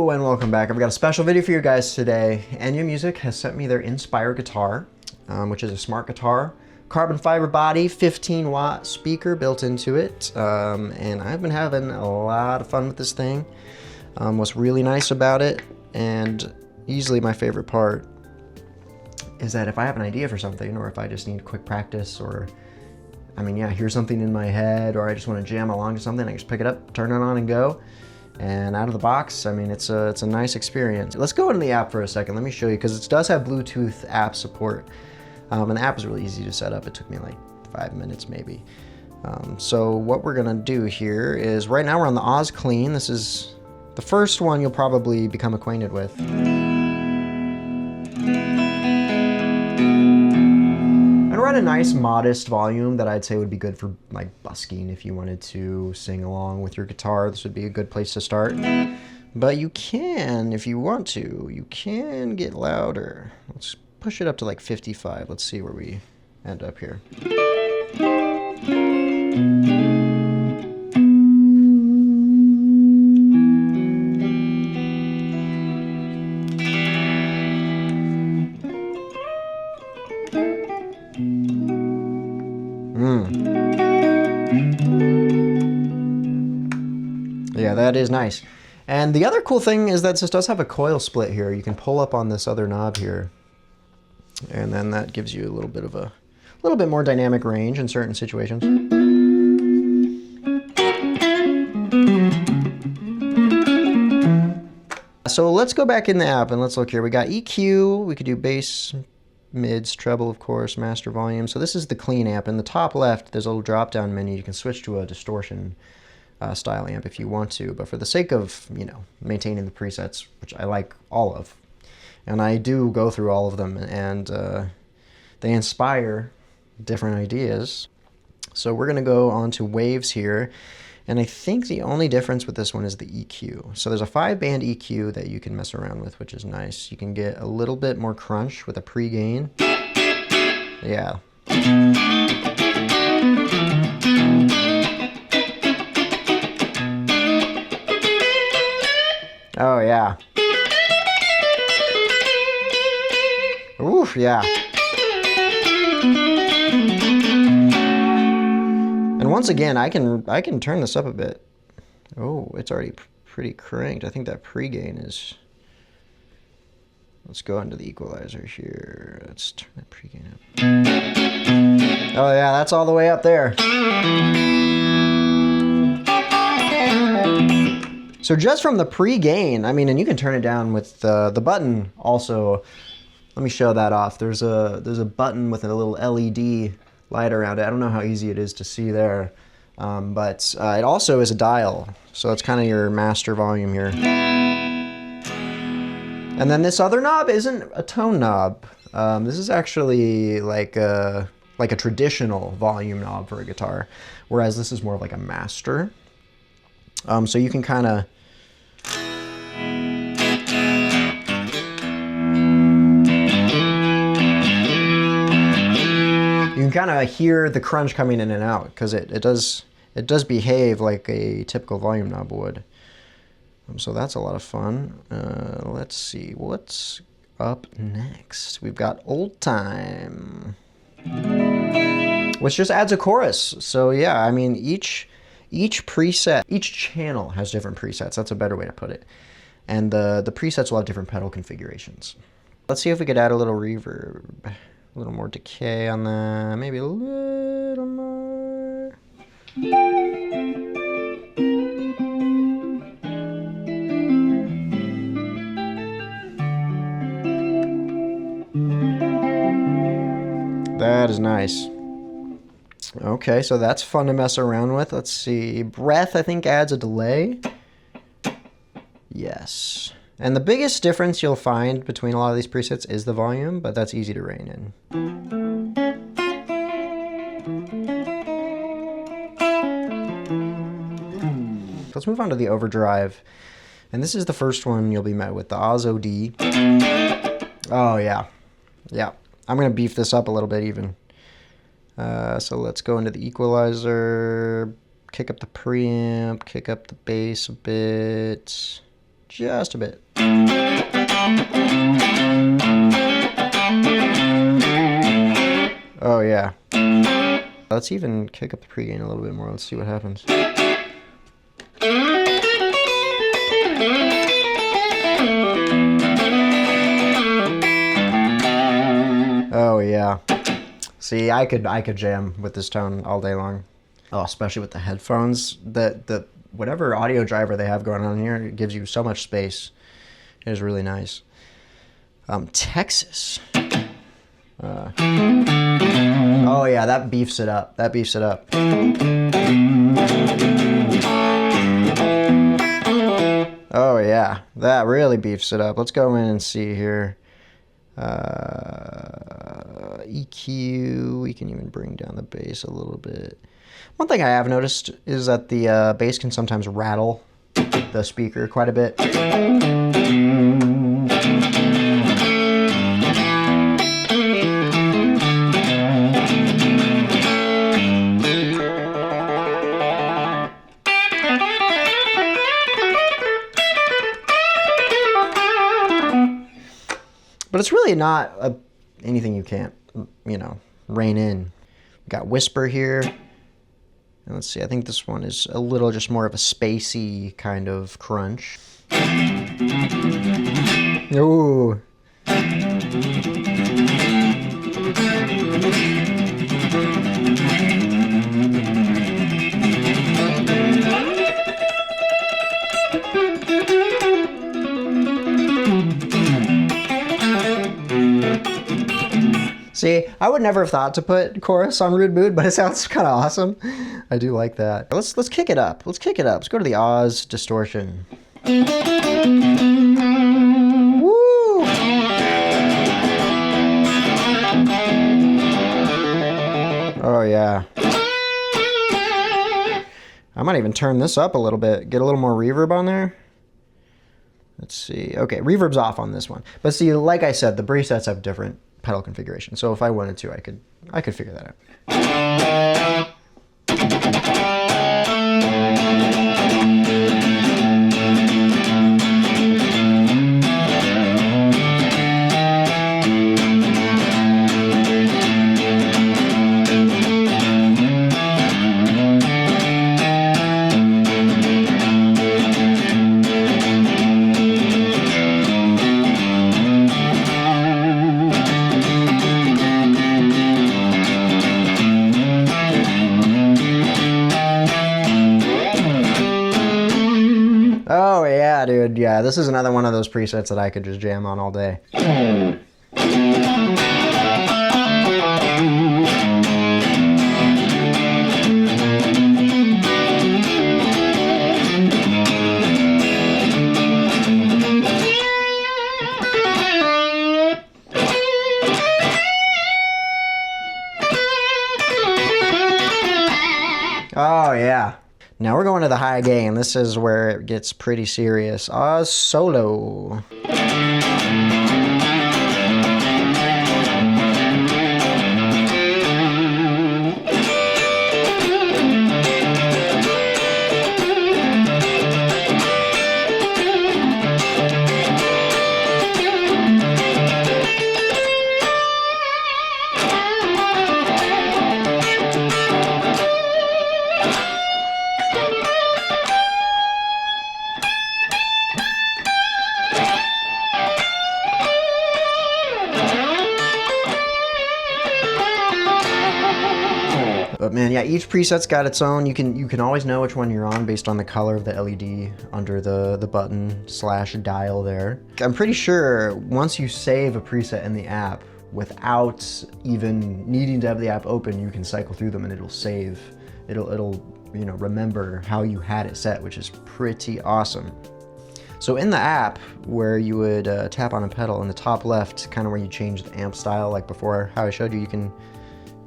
Hello and welcome back. I've got a special video for you guys today. Enya Music has sent me their Inspire guitar, which is a smart guitar. Carbon fiber body, 15-watt speaker built into it. And I've been having a lot of fun with this thing. What's really nice about it, and easily my favorite part, is that if I have an idea for something, or if I just need quick practice, or hear something in my head, or I just want to jam along to something, I just pick it up, turn it on and go. And out of the box, it's a nice experience. Let's go into the app for a second. Let me show you, because it does have Bluetooth app support. And the app is really easy to set up. It took me like 5 minutes maybe. So what we're gonna do here is, right now we're on the Oz Clean. This is the first one you'll probably become acquainted with. And we're at a nice modest volume that I'd say would be good for like busking if you wanted to sing along with your guitar. This would be a good place to start. But you can, if you want to, you can get louder. Let's push it up to like 55. Let's see where we end up here. Yeah, that is nice. And the other cool thing is that this does have a coil split here. You can pull up on this other knob here, and then that gives you a little bit more dynamic range in certain situations. So let's go back in the app and let's look here. We got EQ, we could do bass, mids, treble, of course, master volume. So this is the clean amp. In the top left, there's a little drop-down menu. You can switch to a distortion style amp if you want to, but for the sake of, maintaining the presets, which I like all of, and I do go through all of them, and they inspire different ideas. So we're gonna go on to waves here, and I think the only difference with this one is the EQ. So there's a 5-band EQ that you can mess around with, which is nice. You can get a little bit more crunch with a pre-gain. Yeah. Oh yeah. Oof, yeah. And once again, I can turn this up a bit. Oh, it's already pretty cranked. I think that pre-gain is... Let's go into the equalizer here. Let's turn that pre-gain up. Oh yeah, that's all the way up there. So just from the pre-gain, and you can turn it down with the button also. Let me show that off. There's a button with a little LED light around it. I don't know how easy it is to see there, but it also is a dial. So it's kind of your master volume here. And then this other knob isn't a tone knob. This is actually like a traditional volume knob for a guitar, whereas this is more of like a master. So you can kind of... You can kind of hear the crunch coming in and out, because it does behave like a typical volume knob would. So that's a lot of fun. Let's see what's up next. We've got Old Time, which just adds a chorus. So yeah, each preset, each channel has different presets. That's a better way to put it. And the presets will have different pedal configurations. Let's see if we could add a little reverb. A little more decay on that, maybe a little more. That is nice. Okay, so that's fun to mess around with. Let's see. Breath, I think, adds a delay. Yes. And the biggest difference you'll find between a lot of these presets is the volume, but that's easy to rein in. Let's move on to the overdrive. And this is the first one you'll be met with, the Oz OD. Oh yeah. Yeah. I'm gonna beef this up a little bit even. So let's go into the equalizer, kick up the preamp, kick up the bass a bit. Just a bit. Oh yeah. Let's even kick up the pregain a little bit more. Let's see what happens. Oh yeah. See, I could jam with this tone all day long. Oh, especially with the headphones. The whatever audio driver they have going on here, it gives you so much space. It is really nice. Texas. Oh yeah, that beefs it up. That beefs it up. Oh yeah, that really beefs it up. Let's go in and see here. EQ, we can even bring down the bass a little bit. One thing I have noticed is that the bass can sometimes rattle the speaker quite a bit. But it's really not anything you can't, rein in. We got whisper here. And let's see, I think this one is a little just more of a spacey kind of crunch. Ooh. See, I would never have thought to put chorus on Rude Mood, but it sounds kind of awesome. I do like that. Let's kick it up. Let's kick it up. Let's go to the Oz distortion. Woo! Oh yeah. I might even turn this up a little bit. Get a little more reverb on there. Let's see. Okay, reverb's off on this one. But see, like I said, the presets have different pedal configuration. So if I wanted to, I could figure that out. Oh yeah, dude. Yeah, this is another one of those presets that I could just jam on all day. Oh yeah. Now we're going to the high gain. This is where it gets pretty serious. Oz solo. But man, yeah, each preset's got its own. You can always know which one you're on based on the color of the LED under the button / dial there. I'm pretty sure once you save a preset in the app without even needing to have the app open, you can cycle through them and it'll save. It'll remember how you had it set, which is pretty awesome. So in the app, where you would tap on a pedal in the top left, kind of where you change the amp style, like before how I showed you, you can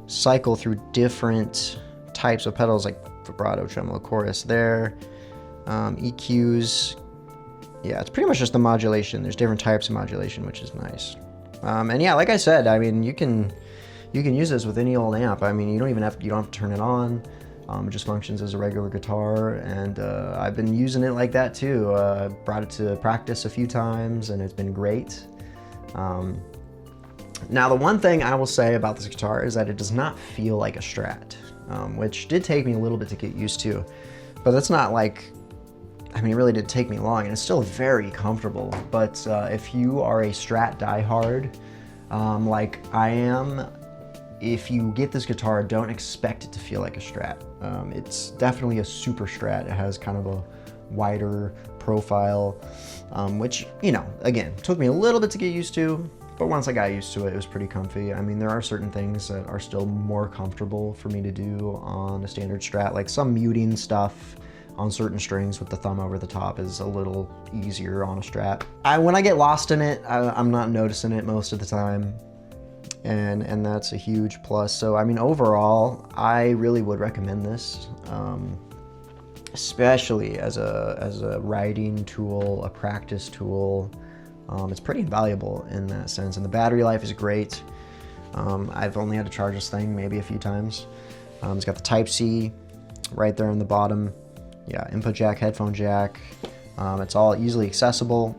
cycle through different types of pedals like vibrato, tremolo, chorus there, EQs. Yeah, it's pretty much just the modulation. There's different types of modulation, which is nice. And yeah, like I said, I mean, you can use this with any old amp. I mean, you don't have to turn it on. It just functions as a regular guitar, and I've been using it like that too. Brought it to practice a few times, and it's been great. Now, the one thing I will say about this guitar is that it does not feel like a Strat, which did take me a little bit to get used to, but that's not like, I mean, it really did take me long, and it's still very comfortable. But if you are a Strat diehard, like I am, if you get this guitar, don't expect it to feel like a Strat. It's definitely a super Strat. It has kind of a wider profile, which, you know, again, took me a little bit to get used to, but once I got used to it, it was pretty comfy. I mean, there are certain things that are still more comfortable for me to do on a standard Strat, like some muting stuff on certain strings with the thumb over the top is a little easier on a Strat. When I get lost in it, I'm not noticing it most of the time. And that's a huge plus. So I mean, overall, I really would recommend this, especially as a writing tool, a practice tool. It's pretty invaluable in that sense, and the battery life is great. I've only had to charge this thing maybe a few times. It's got the Type-C right there on the bottom. Yeah, input jack, headphone jack. It's all easily accessible.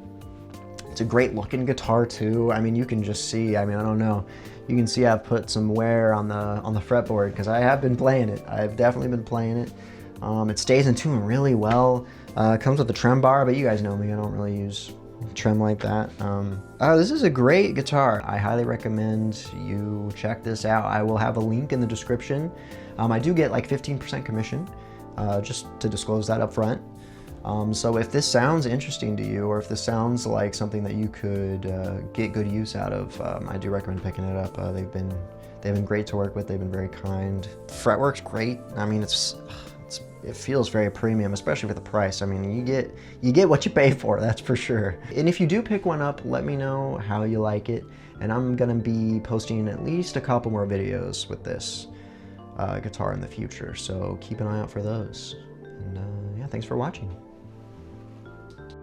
It's a great looking guitar too. I mean, you can just see, I mean, I don't know. You can see I've put some wear on the fretboard because I have been playing it. I've definitely been playing it. It stays in tune really well. It comes with a trem bar, but you guys know me, I don't really use trem like that. This is a great guitar. I highly recommend you check this out. I will have a link in the description. I do get like 15% commission, just to disclose that up front. So if this sounds interesting to you, or if this sounds like something that you could get good use out of, I do recommend picking it up. They've been great to work with. They've been very kind. Fretwork's great. I mean, it feels very premium, especially for the price. I mean, you get what you pay for, that's for sure. And if you do pick one up, let me know how you like it. And I'm gonna be posting at least a couple more videos with this guitar in the future. So keep an eye out for those. And yeah, thanks for watching.